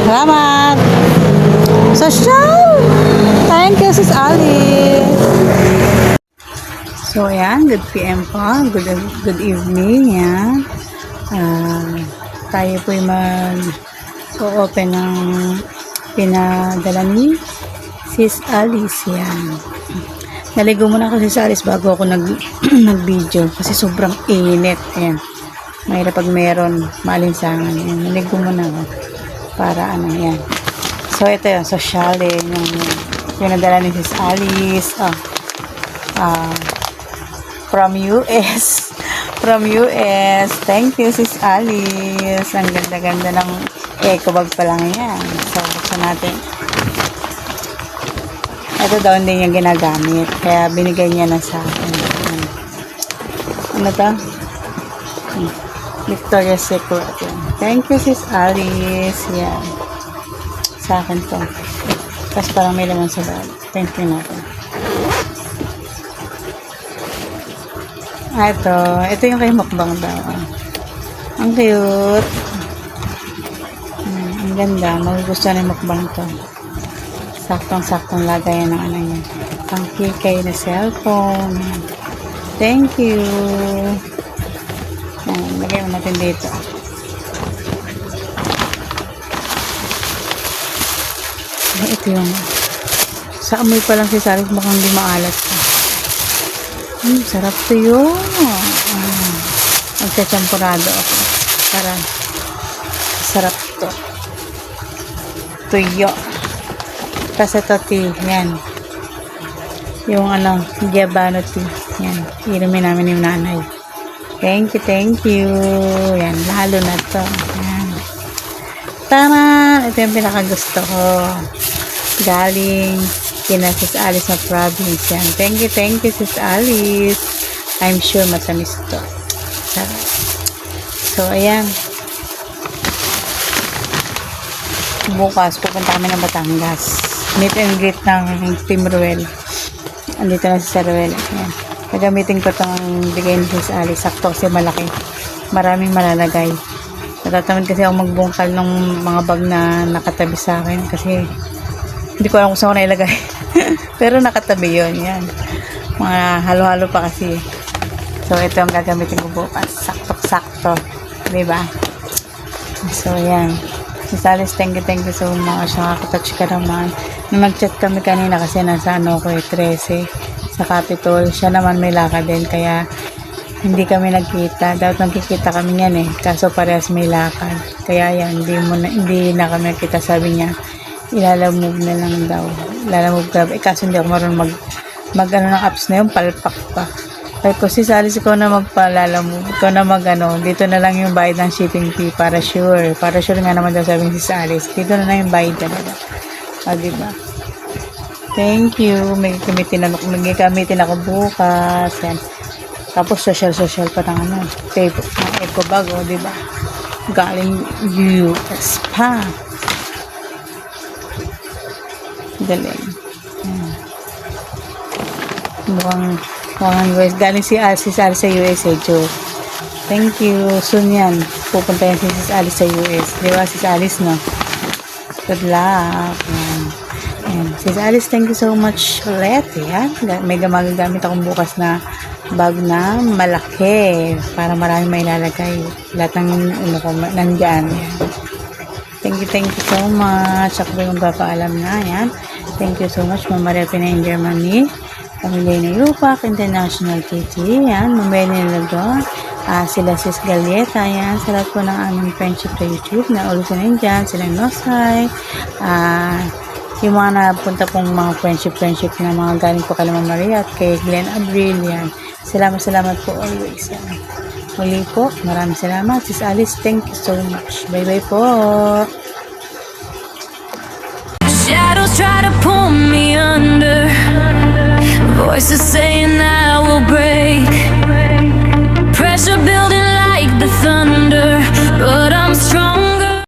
Salamat. Social. Thank you, Sis Alice. So, ayan. Good PM po. Good evening. Yan. Tayo po'y mag-open ng pinadala ni Sis Alice. Yan. Naligo muna ako Sis Alice bago ako nag-video kasi sobrang init. Ayan. Mahirap pag meron maalinsangan. Ayan. Naligo muna ako. Para ano yan. So ito yung social yung nadala ni Sis Alice from US. Thank you Sis Alice. Ang ganda-ganda ng eco bag pa lang yan. So buksan natin. Ito daw hindi niya ginagamit kaya binigay niya na sa akin. Ano to? Victoria's Secret. Thank you Sis Alice. Yan. Sa akin to. Tapos parang may laman sa bag. Thank you natin. Ito yung kay mukbang daw. Ang cute. Ang ganda. Magugustuhan ng mukbang to. Saktong-saktong lagayan ng ano niya. Pang kikay na cellphone. Thank you. Yan. Lagay mo natin dito. Ito yung sa amoy pa lang si Sarif mukhang di maalat pa. Sarap to yun. Magsachampurado ako para sarap to. Tuyo. Kasi ito tea. Yan. Yung ano, Giabano tea. Yan. Inumin namin yung nanay. Thank you. Yan. Lalo na to. Yan. Tama! Ito yung pinakagusto ko. Galing kina Sis Alice na province yan. Thank you Sis Alice. I'm sure matamis to. Sarap. So, ayan. Bukas, pupunta kami ng Batangas. Meet and greet ng Team Ruel. Andito na si Sir Ruel. Ayan. Nagamitin ko itong bigay ni Sis Alice. Sakto kasi malaki. Maraming malalagay. Natatamad kasi ako magbungkal ng mga bag na nakatabi sa akin kasi hindi ko alam kung saan ko nailagay. Pero nakatabi yun. Yan. Mga halo-halo pa kasi. So, ito ang gagamitin ko bukas. Sakto-sakto. Diba? So, yan. Sis Alice, thank you so much. Nakakatouch ka naman. Nung nag-chat kami kanina kasi nasa ano ko 13 sa Capitol. Siya naman may lakad din. Kaya, hindi kami nagkita. Dapat magkikita kami yan eh. Kaso parehas may lakad. Kaya yan, hindi na kami nagkita. Sabi niya, ilalamove na lang daw. Ilalamove grab. Kaso hindi ako marunong mag ano ng apps na yun. Palpak pa. Kaya ko si Alice, ikaw na magpalalamove. Ikaw na dito na lang yung bayad ng shipping fee para sure. Para sure nga naman daw sabi si Alice. Dito na lang yung bayad talaga. Diba? Thank you. May gamitin ako bukas. Yan. Tapos social pa ng ano, tape, ng eco bag, diba? Galing US pa. Galing. Mukhang US. Galing si Alice sa USA, Joe. Thank you. Soon yan. Pupunta yan si Alice sa US. Diba, si Alice, no? Good luck. And Sis Alice, thank you so much ulit. Yan. May magagamit akong bukas na bag na malaki para marami may lalagay. Lahat ng ano ko nandiyan. Thank you so much. Ako yung magpapaalam na. Yan. Thank you so much, Ma'am Maria Pina in Germany. Pamilya ni Rupak International TT. Yan, mamaya nila doon. Sila Sis Galieta. Yan, sa lahat po ng aming friendship sa YouTube na ulit na dyan. Sila Nosay. Yung mga napunta pong mga friendship na mga galing po kay Ma'am Maria at kay Glenn Abril. Yan. Salamat po always. Yan. Muli po, maraming salamat. Sis Alice, thank you so much. Bye-bye po. Shadows try to pull me under. Voices saying I will break. Pressure building like the thunder, but I'm strong.